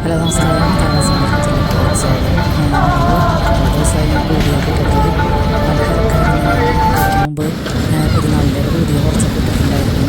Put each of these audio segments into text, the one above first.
Hello നമസ്കാരം. താമസിച്ചിലേക്ക് സ്വാഗതം. കുറേ ദിവസമായി ഞാൻ വീഡിയോ ഒക്കെ ഇട്ടിട്ട് നല്ല തിരക്കായിരുന്നു. ഇതിന് മുമ്പ് പെരുന്നാളിൻ്റെ വീഡിയോ കുറച്ചൊക്കെ ഇട്ടിട്ടുണ്ടായിരുന്നു.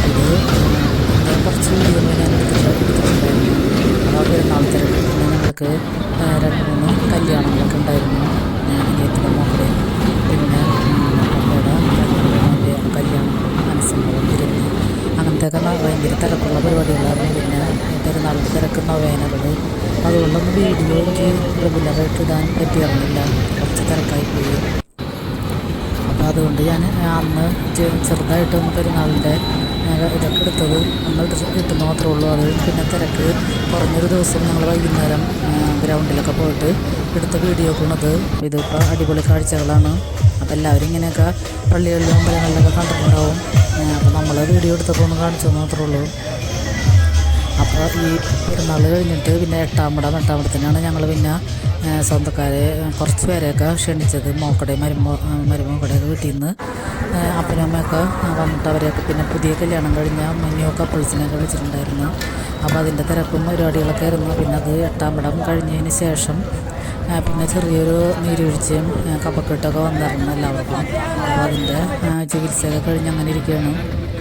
ഇത് പിന്നെ കുറച്ച് വീഡിയോകൾ ഞാൻ എടുത്തിട്ടുണ്ടായിരുന്നു. അപ്പോൾ പെരുന്നാൾ തിരക്ക് പിന്നെ ഞങ്ങൾക്ക് 2-3 കല്യാണങ്ങളൊക്കെ ഉണ്ടായിരുന്നു. അനിയത്തിൻ്റെ മോളുടെയും പിന്നെ അമ്മയുടെ കല്യാണങ്ങളും മനസ്സങ്ങളും വിരുന്ന് അങ്ങനത്തെയൊക്കെ ഭയങ്കര തിരക്കുള്ള പരിപാടികളായിരുന്നു. പിന്നെ പെരുന്നാളിൻ്റെ തിരക്ക് നൊവേനകൾ, അതുകൊണ്ടൊന്നും വീഡിയോ എനിക്ക് റെഗുലറായിട്ട് ഇടാൻ പറ്റിയിരുന്നില്ല, കുറച്ച് തിരക്കായിപ്പോയി. അപ്പോൾ അതുകൊണ്ട് ഞാൻ അന്ന് ചെറുതായിട്ടൊന്ന് പെരുന്നാളിൻ്റെ ഇതൊക്കെ എടുത്തത് അന്ന് കിട്ടുന്ന മാത്രമേ ഉള്ളൂ. അത് പിന്നെ തിരക്ക് കുറഞ്ഞൊരു ദിവസം ഞങ്ങൾ വൈകുന്നേരം ഗ്രൗണ്ടിലൊക്കെ പോയിട്ട് എടുത്ത വീഡിയോ ഒക്കെ ഉള്ളത്. ഇതിപ്പോൾ അടിപൊളി കാഴ്ചകളാണ്. അപ്പോൾ എല്ലാവരും ഇങ്ങനെയൊക്കെ പള്ളികളിലും അമ്പലങ്ങളിലൊക്കെ കണ്ടിട്ടുണ്ടാവും. അപ്പോൾ നമ്മൾ വീഡിയോ എടുത്തപ്പോൾ ഒന്ന് കാണിച്ചത് മാത്രമേ ഉള്ളൂ. അപ്പോൾ ഈ പെരുന്നാൾ കഴിഞ്ഞിട്ട് പിന്നെ എട്ടാമ്പടത്തിനാണ് ഞങ്ങൾ പിന്നെ സ്വന്തക്കാരെ കുറച്ച് പേരെയൊക്കെ ക്ഷണിച്ചത്. മരുമോക്കടെയൊക്കെ വീട്ടിൽ നിന്ന് അപ്പനും അമ്മയൊക്കെ വന്നിട്ട് അവരെയൊക്കെ പിന്നെ പുതിയ കല്യാണം കഴിഞ്ഞ ന്യൂ കപ്പിൾസിനെയൊക്കെ വിളിച്ചിട്ടുണ്ടായിരുന്നു. അപ്പോൾ അതിൻ്റെ തിരക്കും പരിപാടികളൊക്കെ ആയിരുന്നു. പിന്നെ അത് എട്ടാമ്പടം കഴിഞ്ഞതിന് ശേഷം പിന്നെ ചെറിയൊരു നീരൊഴിച്ചും കഫക്കെട്ടൊക്കെ വന്നിരുന്നു എല്ലാവർക്കും. അപ്പോൾ അതിൻ്റെ ചികിത്സയൊക്കെ കഴിഞ്ഞ് അങ്ങനെ ഇരിക്കുകയാണ്.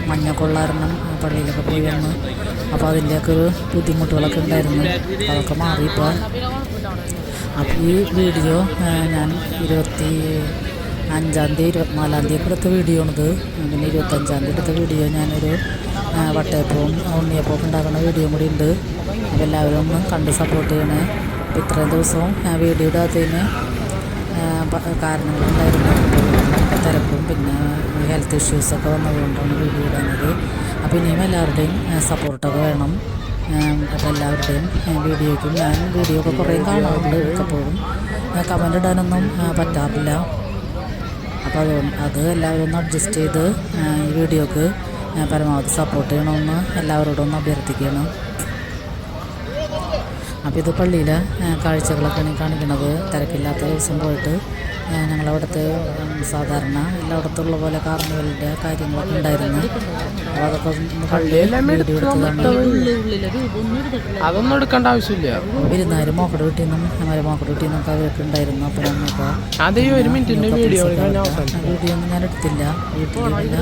മഞ്ഞക്കൊള്ളാരണം പള്ളിയിലൊക്കെ പോയി വന്ന് അപ്പോൾ അതിൻ്റെയൊക്കെ ഒരു ബുദ്ധിമുട്ടുകളൊക്കെ ഉണ്ടായിരുന്നു. അതൊക്കെ മാറിയിപ്പോൾ. അപ്പോൾ ഈ വീഡിയോ ഞാൻ 25-ാം തീയതി 24-ാം തീയതി എടുത്ത വീഡിയോ ആണിത്. പിന്നെ 25-ാം തീയതി എടുത്ത വീഡിയോ ഞാനൊരു വട്ടയപ്പവും ഉണ്ണിയപ്പമൊക്കെ ഉണ്ടാക്കുന്ന വീഡിയോ കൂടി ഉണ്ട്. അപ്പോൾ എല്ലാവരും ഒന്ന് കണ്ട് സപ്പോർട്ട് ചെയ്യണേ. അപ്പോൾ ഇത്രയും ദിവസവും വീഡിയോ ഇടാത്തതിന് കാരണങ്ങളുണ്ടായിരുന്നു. തിരക്കും പിന്നെ ഹെൽത്ത് ഇഷ്യൂസൊക്കെ വന്നതുകൊണ്ടാണ് വീഡിയോ ഇടുന്നത്. അപ്പോൾ ഇനിയും എല്ലാവരുടെയും സപ്പോർട്ടൊക്കെ വേണം. അപ്പോൾ എല്ലാവരുടെയും വീഡിയോയ്ക്കും ഞാൻ വീഡിയോ ഒക്കെ കുറേ കാണാറുണ്ട്. മിക്കപ്പോഴും കമൻ്റ് ഇടാനൊന്നും പറ്റാറില്ല. അപ്പോൾ അത് എല്ലാവരും ഒന്ന് അഡ്ജസ്റ്റ് ചെയ്ത് ഈ വീഡിയോക്ക് പരമാവധി സപ്പോർട്ട് ചെയ്യണമെന്ന് എല്ലാവരോടും ഒന്ന് അഭ്യർത്ഥിക്കണം. അപ്പോൾ ഇത് പള്ളിയിലെ കാഴ്ചകളൊക്കെയാണ് കാണിക്കുന്നത്. തിരക്കില്ലാത്ത ദിവസം പോയിട്ട് ഞങ്ങളവിടുത്തെ സാധാരണ എല്ലായിടത്തുള്ള പോലെ കാർണിവലിൻ്റെ കാര്യങ്ങളൊക്കെ ഉണ്ടായിരുന്നു. അപ്പോൾ അതൊക്കെ വീഡിയോ എടുത്തതാണ്. അതൊന്നും എടുക്കേണ്ട ആവശ്യമില്ല. വിരുന്നാരും മോക്കടെ വീട്ടിൽ നിന്നും മോക്കടെ വീട്ടിൽ നിന്നൊക്കെ അവരൊക്കെ ഉണ്ടായിരുന്നു. അപ്പം വീഡിയോ ഒന്നും ഞാൻ എടുത്തില്ല. വീട്ടിൽ പിന്നെ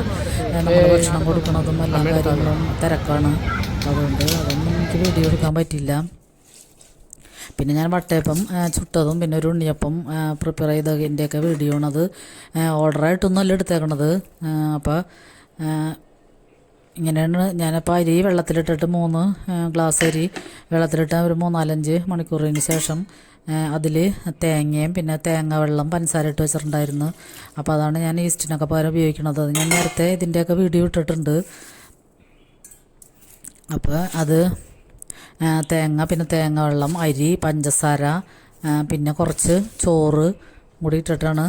നമ്മൾ ഭക്ഷണം കൊടുക്കുന്നതും എല്ലാ കാര്യങ്ങളും തിരക്കാണ്. അതുകൊണ്ട് അതൊന്നും എനിക്ക് വീഡിയോ എടുക്കാൻ പറ്റില്ല. പിന്നെ ഞാൻ വട്ടയപ്പം ചുട്ടതും പിന്നെ ഒരു ഉണ്ണിയപ്പം പ്രിപ്പയർ ചെയ്തതിൻ്റെയൊക്കെ വീഡിയോ ആണത്. ഓർഡറായിട്ടൊന്നുമല്ല എടുത്തേക്കണത്. അപ്പോൾ ഇങ്ങനെയാണ് ഞാനപ്പോൾ അരി വെള്ളത്തിലിട്ടിട്ട് 3 ഗ്ലാസ് അരി വെള്ളത്തിലിട്ട് ഒരു 3-4-5 മണിക്കൂറിന് ശേഷം അതിൽ തേങ്ങയും പിന്നെ തേങ്ങ വെള്ളം പഞ്ചസാര ഇട്ട് വെച്ചിട്ടുണ്ടായിരുന്നു. അപ്പോൾ അതാണ് ഞാൻ ഈസ്റ്റിനൊക്കെ പകരം ഉപയോഗിക്കുന്നത്. അത് ഞാൻ നേരത്തെ ഇതിൻ്റെയൊക്കെ വീഡിയോ ഇട്ടിട്ടുണ്ട്. അപ്പോൾ അത് തേങ്ങ പിന്നെ തേങ്ങ വെള്ളം, അരി, പഞ്ചസാര പിന്നെ കുറച്ച് ചോറ് കൂടി ഇട്ടിട്ടാണ്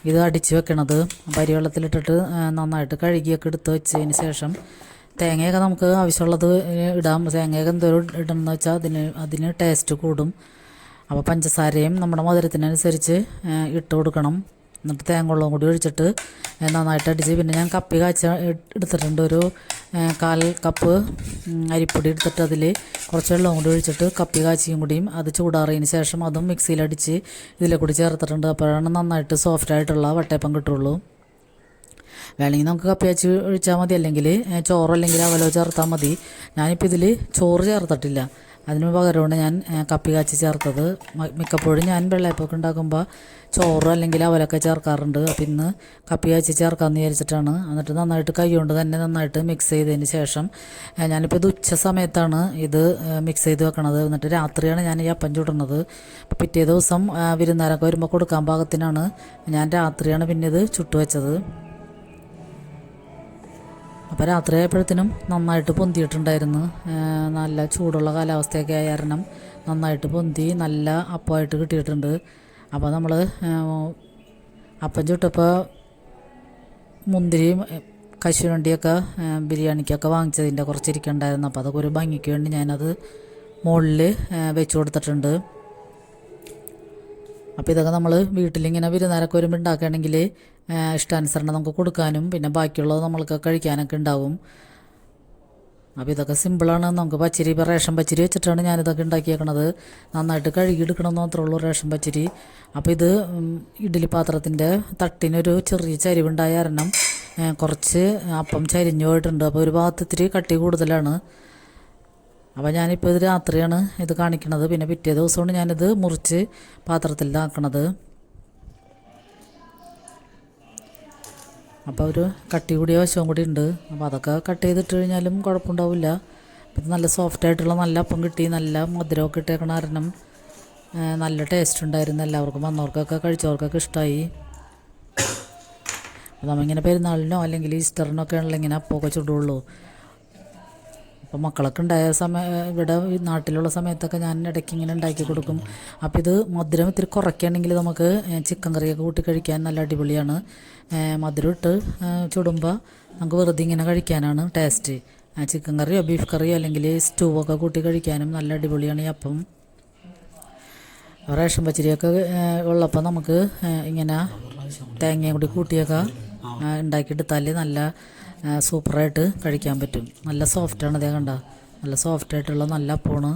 ഇത് അടിച്ച് വെക്കണത്. അപ്പോൾ അരി വെള്ളത്തിലിട്ടിട്ട് നന്നായിട്ട് കഴുകിയൊക്കെ എടുത്ത് വെച്ചതിന് ശേഷം തേങ്ങയൊക്കെ നമുക്ക് ആവശ്യമുള്ളത് ഇടാം. തേങ്ങയൊക്കെ എന്തോരം ഇടണമെന്ന് വെച്ചാൽ അതിന് ടേസ്റ്റ് കൂടും. അപ്പോൾ പഞ്ചസാരയും നമ്മുടെ മധുരത്തിനനുസരിച്ച് ഇട്ട് കൊടുക്കണം. എന്നിട്ട് തേങ്ങ വെള്ളവും കൂടി ഒഴിച്ചിട്ട് നന്നായിട്ട് അടിച്ച് പിന്നെ ഞാൻ കപ്പി കാച്ച എടുത്തിട്ടുണ്ട്. ഒരു 1/4 കപ്പ് അരിപ്പൊടി എടുത്തിട്ട് അതിൽ കുറച്ച് വെള്ളവും കൂടി ഒഴിച്ചിട്ട് കപ്പി കാച്ചിയും കൂടിയും അത് ചൂടാറിയതിന് ശേഷം അതും മിക്സിയിലടിച്ച് ഇതിലെ കൂടി ചേർത്തിട്ടുണ്ട്. അപ്പോഴാണ് നന്നായിട്ട് സോഫ്റ്റായിട്ടുള്ള വട്ടയപ്പം കിട്ടുള്ളൂ. വേണമെങ്കിൽ നമുക്ക് കപ്പി കാച്ചി ഒഴിച്ചാൽ മതി, അല്ലെങ്കിൽ ചോറോ അല്ലെങ്കിൽ അവലോ ചേർത്താൽ മതി. ഞാനിപ്പോൾ ഇതിൽ ചോറ് ചേർത്തിട്ടില്ല. അതിന് പകരമാണ് ഞാൻ കപ്പി കാച്ചി ചേർത്തത്. മിക്കപ്പോഴും ഞാൻ വെള്ളയപ്പമൊക്കെ ഉണ്ടാക്കുമ്പോൾ ചോറ് അല്ലെങ്കിൽ അവലൊക്കെ ചേർക്കാറുണ്ട്. അപ്പോൾ ഇന്ന് കപ്പി കാച്ചി ചേർക്കാമെന്ന് വിചാരിച്ചിട്ടാണ്. എന്നിട്ട് നന്നായിട്ട് കൈ കൊണ്ട് തന്നെ നന്നായിട്ട് മിക്സ് ചെയ്തതിന് ശേഷം ഞാനിപ്പോൾ ഇത് ഉച്ച സമയത്താണ് ഇത് മിക്സ് ചെയ്ത് വെക്കണത്. എന്നിട്ട് രാത്രിയാണ് ഞാൻ ഈ അപ്പം ചുടുന്നത്. അപ്പോൾ പിറ്റേ ദിവസം വിരുന്നാരൊക്കെ വരുമ്പോൾ കൊടുക്കാൻ പാകത്തിനാണ് ഞാൻ രാത്രിയാണ് പിന്നെ ഇത് ചുട്ടു വെച്ചത്. അപ്പോൾ രാത്രി ആയപ്പോഴത്തേനും നന്നായിട്ട് പൊന്തിയിട്ടുണ്ടായിരുന്നു. നല്ല ചൂടുള്ള കാലാവസ്ഥയൊക്കെ ആയ കാരണം നന്നായിട്ട് പൊന്തി നല്ല അപ്പമായിട്ട് കിട്ടിയിട്ടുണ്ട്. അപ്പോൾ നമ്മൾ അപ്പം ചുട്ടപ്പോൾ മുന്തിരിയും കശുവണ്ടിയൊക്കെ ബിരിയാണിക്കൊക്കെ വാങ്ങിച്ചതിൻ്റെ കുറച്ചിരിക്കണ്ടായിരുന്നു. അപ്പോൾ അതൊക്കെ ഒരു ഭംഗിക്ക് വേണ്ടി ഞാനത് മുകളിൽ വെച്ച് കൊടുത്തിട്ടുണ്ട്. അപ്പോൾ ഇതൊക്കെ നമ്മൾ വീട്ടിലിങ്ങനെ വിരുന്നാരൊക്കെ വരുമ്പോൾ ഉണ്ടാക്കുകയാണെങ്കിൽ ഇഷ്ടാനുസരണം നമുക്ക് കൊടുക്കാനും പിന്നെ ബാക്കിയുള്ളത് നമ്മൾക്ക് കഴിക്കാനൊക്കെ ഉണ്ടാവും. അപ്പോൾ ഇതൊക്കെ സിമ്പിളാണ്. നമുക്ക് പച്ചരി ഇപ്പോൾ റേഷൻ പച്ചരി വെച്ചിട്ടാണ് ഞാനിതൊക്കെ ഉണ്ടാക്കിയേക്കണത്. നന്നായിട്ട് കഴുകിയെടുക്കണമെന്ന് മാത്രമേ ഉള്ളൂ റേഷൻ പച്ചരി. അപ്പോൾ ഇത് ഇഡ്ഡലി പാത്രത്തിൻ്റെ തട്ടിനൊരു ചെറിയ ചരിവുണ്ടായ കാരണം കുറച്ച് അപ്പം ചരിഞ്ഞു പോയിട്ടുണ്ട്. അപ്പോൾ ഒരു ഭാഗത്ത് ഇത്തിരി കട്ടി കൂടുതലാണ്. അപ്പോൾ ഞാനിപ്പോൾ ഇത് രാത്രിയാണ് ഇത് കാണിക്കണത്. പിന്നെ പിറ്റേ ദിവസമാണ് ഞാനിത് മുറിച്ച് പാത്രത്തിലാക്കണത്. അപ്പോൾ ഒരു കട്ടി കൂടിയ വശവും കൂടി ഉണ്ട്. അപ്പോൾ അതൊക്കെ കട്ട് ചെയ്തിട്ട് കഴിഞ്ഞാലും കുഴപ്പമുണ്ടാവില്ല. പിന്നെ നല്ല സോഫ്റ്റായിട്ടുള്ള നല്ല അപ്പം കിട്ടി. നല്ല മധുരമൊക്കെ ഇട്ടേക്കണ കാരണം നല്ല ടേസ്റ്റ് ഉണ്ടായിരുന്നു. എല്ലാവർക്കും വന്നവർക്കൊക്കെ കഴിച്ചവർക്കൊക്കെ ഇഷ്ടമായി. അപ്പോൾ നമ്മളിങ്ങനെ പെരുന്നാളിനോ അല്ലെങ്കിൽ ഈസ്റ്ററിനൊക്കെ ആണല്ലോ ഇങ്ങനെ അപ്പമൊക്കെ ചുടുള്ളൂ. അപ്പോൾ മക്കളൊക്കെ ഉണ്ടായ ഇവിടെ നാട്ടിലുള്ള സമയത്തൊക്കെ ഞാൻ ഇടയ്ക്ക് ഇങ്ങനെ ഉണ്ടാക്കി കൊടുക്കും. അപ്പോൾ ഇത് മധുരം ഇത്തിരി കുറയ്ക്കുകയാണെങ്കിൽ നമുക്ക് ചിക്കൻ കറിയൊക്കെ കൂട്ടി കഴിക്കാൻ നല്ല അടിപൊളിയാണ്. മധുരം ഇട്ട് ചുടുമ്പോൾ നമുക്ക് വെറുതെ ഇങ്ങനെ കഴിക്കാനാണ് ടേസ്റ്റ്. ചിക്കൻ കറിയോ ബീഫ് കറിയോ അല്ലെങ്കിൽ സ്റ്റൂവൊക്കെ കൂട്ടി കഴിക്കാനും നല്ല അടിപൊളിയാണ് ഈ അപ്പം. റേഷൻ പച്ചരിയൊക്കെ ഉള്ളപ്പോൾ നമുക്ക് ഇങ്ങനെ തേങ്ങയും കൂടി കൂട്ടിയൊക്കെ ഉണ്ടാക്കിയെടുത്താൽ നല്ല സൂപ്പറായിട്ട് കഴിക്കാൻ പറ്റും. നല്ല സോഫ്റ്റാണ്. അതേ കണ്ട നല്ല സോഫ്റ്റായിട്ടുള്ള നല്ല അപ്പമാണ്.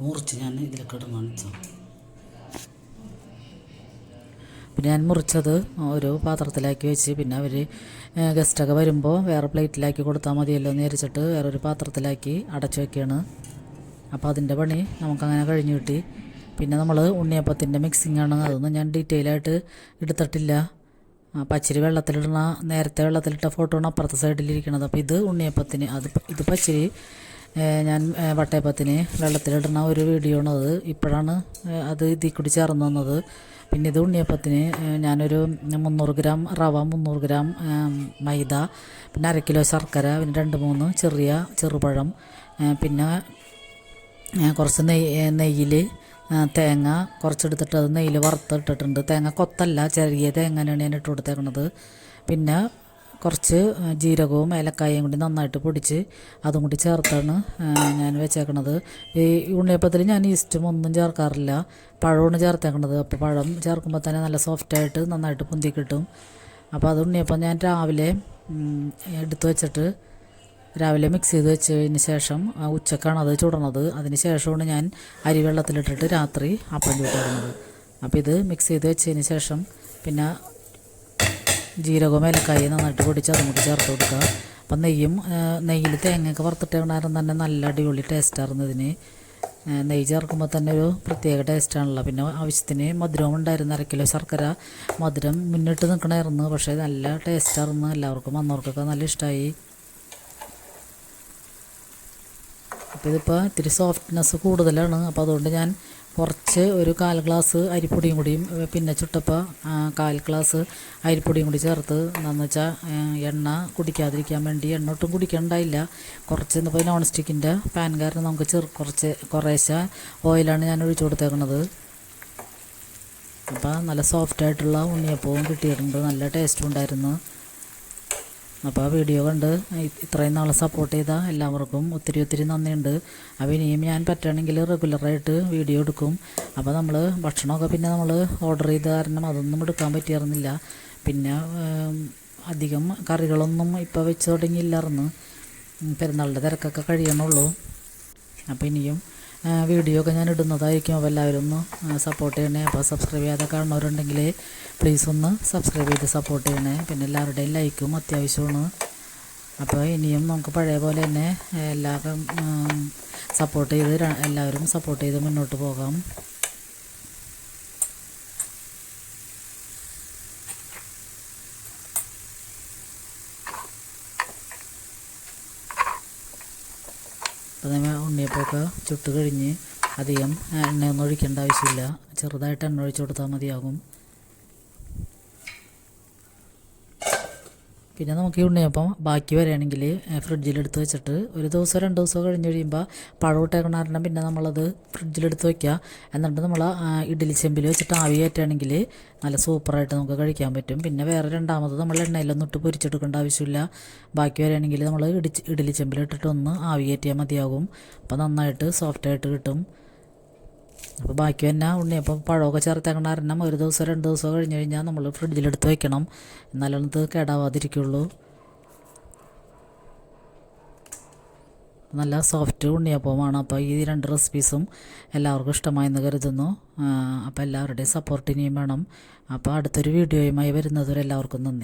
മുറിച്ച് ഞാൻ ഇതിലൊക്കെ ഇടുന്ന പിന്നെ ഞാൻ മുറിച്ചത് ഒരു പാത്രത്തിലാക്കി വെച്ച് പിന്നെ അവർ ഗസ്റ്റൊക്കെ വരുമ്പോൾ വേറെ പ്ലേറ്റിലാക്കി കൊടുത്താൽ മതിയല്ലോ എന്ന് വിചാരിച്ചിട്ട് വേറൊരു പാത്രത്തിലാക്കി അടച്ചു വയ്ക്കുകയാണ്. അപ്പോൾ അതിൻ്റെ പണി നമുക്കങ്ങനെ കഴിഞ്ഞു കിട്ടി. പിന്നെ നമ്മൾ ഉണ്ണിയപ്പത്തിൻ്റെ മിക്സിങ്ങാണ്. അതൊന്നും ഞാൻ ഡീറ്റെയിൽ ആയിട്ട് എടുത്തിട്ടില്ല. പച്ചരി വെള്ളത്തിലിടണ നേരത്തെ വെള്ളത്തിലിട്ട ഫോട്ടോ ആണ് അപ്പുറത്തെ സൈഡിലിരിക്കണത്. അപ്പോൾ ഇത് ഉണ്ണിയപ്പത്തിന് ഇത് പച്ചരി ഞാൻ വട്ടയപ്പത്തിന് വെള്ളത്തിലിടുന്ന ഒരു വീഡിയോ ആണ്. അത് ഇപ്പോഴാണ് അത് ഇതിൽ കൂടി ചേർന്ന് വന്നത്. പിന്നെ ഇത് ഉണ്ണിയപ്പത്തിന് ഞാനൊരു 300 ഗ്രാം റവ, 300 ഗ്രാം മൈദ, പിന്നെ 1/2 കിലോ ശർക്കര, പിന്നെ 2-3 ചെറിയ ചെറുപഴം, പിന്നെ കുറച്ച് നെയ്യിൽ തേങ്ങ കുറച്ചെടുത്തിട്ട് അത് നെയ്യിൽ വറുത്തിട്ടിട്ടുണ്ട്. തേങ്ങ കൊത്തല്ല, ചെറിയ തേങ്ങയാണ് ഞാൻ ഇട്ട് കൊടുത്തേക്കണത്. പിന്നെ കുറച്ച് ജീരകവും ഏലക്കായയും കൂടി നന്നായിട്ട് പൊടിച്ച് അതും കൂടി ചേർത്താണ് ഞാൻ വെച്ചേക്കണത്. ഈ ഉണ്ണിയപ്പത്തിൽ ഞാൻ ഈസ്റ്റും ഒന്നും ചേർക്കാറില്ല, പഴമാണ് ചേർത്തേക്കണത്. അപ്പോൾ പഴം ചേർക്കുമ്പോൾ തന്നെ നല്ല സോഫ്റ്റായിട്ട് നന്നായിട്ട് പൊന്തി കിട്ടും. അപ്പോൾ അത് ഉണ്ണിയപ്പം ഞാൻ രാവിലെ എടുത്ത് വെച്ചിട്ട് രാവിലെ മിക്സ് ചെയ്ത് വെച്ചതിന് ശേഷം ഉച്ചക്കാണ് അത് ചുടണത്. അതിന് ശേഷമാണ് ഞാൻ അരി വെള്ളത്തിലിട്ടിട്ട് രാത്രി അപ്പം ചുട്ടിടുന്നത്. അപ്പോൾ ഇത് മിക്സ് ചെയ്ത് വെച്ചതിന് ശേഷം പിന്നെ ജീരകവും ഏലക്കായും നന്നായിട്ട് പൊടിച്ച് അതും കൂടി ചേർത്ത് കൊടുക്കുക. അപ്പം നെയ്യിൽ തേങ്ങയൊക്കെ വറുത്തിട്ടേക്കണായിരുന്നു തന്നെ നല്ല അടിപൊളി ടേസ്റ്റായിരുന്നു ഇതിന്. നെയ്യ് ചേർക്കുമ്പോൾ തന്നെ ഒരു പ്രത്യേക ടേസ്റ്റാണല്ലോ. പിന്നെ ആവശ്യത്തിന് മധുരവും ഉണ്ടായിരുന്നു. 1/2 കിലോ ശർക്കര മധുരം മുന്നിട്ട് നിൽക്കണമായിരുന്നു. പക്ഷേ നല്ല ടേസ്റ്റായിരുന്നു. എല്ലാവർക്കും വന്നവർക്കൊക്കെ നല്ല ഇഷ്ടമായി. അപ്പോൾ ഇതിപ്പോൾ ഇത്തിരി സോഫ്റ്റ്നെസ് കൂടുതലാണ്. അപ്പോൾ അതുകൊണ്ട് ഞാൻ കുറച്ച് ഒരു 1/4 ഗ്ലാസ് അരിപ്പൊടിയും കൂടിയും പിന്നെ ചുട്ടപ്പോൾ 1/4 ഗ്ലാസ് അരിപ്പൊടിയും കൂടി ചേർത്ത്, എന്താണെന്ന് വെച്ചാൽ എണ്ണ കുടിക്കാതിരിക്കാൻ വേണ്ടി. എണ്ണ ഒട്ടും കുടിക്കണ്ടായില്ല. കുറച്ച് ഇപ്പോൾ നോൺ സ്റ്റിക്കിൻ്റെ പാൻ കാരണം നമുക്ക് കുറേശ്ശെ ഓയിലാണ് ഞാൻ ഒഴിച്ചു കൊടുത്തേക്കുന്നത്. അപ്പോൾ നല്ല സോഫ്റ്റായിട്ടുള്ള ഉണ്ണിയപ്പവും കിട്ടിയിട്ടുണ്ട്. നല്ല ടേസ്റ്റും ഉണ്ടായിരുന്നു. അപ്പോൾ ആ വീഡിയോ കണ്ട് ഇത്രയും നാൾ സപ്പോർട്ട് ചെയ്ത എല്ലാവർക്കും ഒത്തിരി നന്ദിയുണ്ട്. അപ്പോൾ ഇനിയും ഞാൻ പറ്റുകയാണെങ്കിൽ റെഗുലറായിട്ട് വീഡിയോ എടുക്കും. അപ്പോൾ നമ്മൾ ഭക്ഷണമൊക്കെ പിന്നെ നമ്മൾ ഓർഡർ ചെയ്ത കാരണം അതൊന്നും എടുക്കാൻ പറ്റിയിരുന്നില്ല. പിന്നെ അധികം കറികളൊന്നും ഇപ്പോൾ വെച്ച് തുടങ്ങിയില്ലായിരുന്നു. പെരുന്നാളുടെ തിരക്കൊക്കെ കഴിയണുള്ളൂ. അപ്പോൾ ഇനിയും വീഡിയോ ഒക്കെ ഞാൻ ഇടുന്നതായിരിക്കും. അപ്പോൾ എല്ലാവരും ഒന്ന് സപ്പോർട്ട് ചെയ്യണേ. അപ്പോൾ സബ്സ്ക്രൈബ് ചെയ്യാതെ കാണുന്നവരുണ്ടെങ്കിൽ പ്ലീസ് ഒന്ന് സബ്സ്ക്രൈബ് ചെയ്ത് സപ്പോർട്ട് ചെയ്യണേ. പിന്നെ എല്ലാവരുടെയും ലൈക്കും അത്യാവശ്യമാണ്. അപ്പോൾ ഇനിയും നമുക്ക് പഴയ പോലെ തന്നെ എല്ലാവരും എല്ലാവരും സപ്പോർട്ട് ചെയ്ത് മുന്നോട്ട് പോകാം. അപ്പോൾ നമ്മൾ ഉണ്ണിയപ്പമൊക്കെ ചുട്ട് കഴിഞ്ഞ് അധികം എണ്ണയൊന്നും ഒഴിക്കേണ്ട ആവശ്യമില്ല. ചെറുതായിട്ട് എണ്ണ ഒഴിച്ച് കൊടുത്താൽ മതിയാകും. പിന്നെ നമുക്ക് ഈ ഉണ്ണിയപ്പം ബാക്കി വരികയാണെങ്കിൽ ഫ്രിഡ്ജിലെടുത്ത് വെച്ചിട്ട് 1 ദിവസം 2 ദിവസം കഴിഞ്ഞ് കഴിയുമ്പോൾ പഴം ഇട്ടേക്കണ കാരണം പിന്നെ നമ്മളത് ഫ്രിഡ്ജിലെടുത്ത് വയ്ക്കുക. എന്നിട്ട് നമ്മൾ ഇഡ്ഡലി ചെമ്പിൽ വെച്ചിട്ട് ആവി കയറ്റുകയാണെങ്കിൽ നല്ല സൂപ്പറായിട്ട് നമുക്ക് കഴിക്കാൻ പറ്റും. പിന്നെ വേറെ രണ്ടാമത് നമ്മൾ എണ്ണയിലൊന്നും ഇട്ട് പൊരിച്ചെടുക്കേണ്ട ആവശ്യമില്ല. ബാക്കി വരികയാണെങ്കിൽ നമ്മൾ ഇഡ്ഡലി ചെമ്പിലിട്ടിട്ട് ഒന്ന് ആവി കയറ്റിയാൽ മതിയാകും. അപ്പോൾ നന്നായിട്ട് സോഫ്റ്റായിട്ട് കിട്ടും. അപ്പോൾ ബാക്കി തന്നെ ഉണ്ണിയപ്പം പഴമൊക്കെ ചേർത്തേക്കണ കാരണം 1 ദിവസം 2 ദിവസം കഴിഞ്ഞ് കഴിഞ്ഞാൽ നമ്മൾ ഫ്രിഡ്ജിലെടുത്ത് വയ്ക്കണം. എന്നാലും അത് കേടാവാതിരിക്കുള്ളൂ. നല്ല സോഫ്റ്റ് ഉണ്ണിയപ്പമാണ്. അപ്പോൾ ഈ 2 റെസിപ്പീസും എല്ലാവർക്കും ഇഷ്ടമായെന്ന് കരുതുന്നു. അപ്പോൾ എല്ലാവരുടെയും സപ്പോർട്ട് ഇനിയും വേണം. അപ്പോൾ അടുത്തൊരു വീഡിയോയുമായി വരുന്നതുവരെ എല്ലാവർക്കും നന്ദി.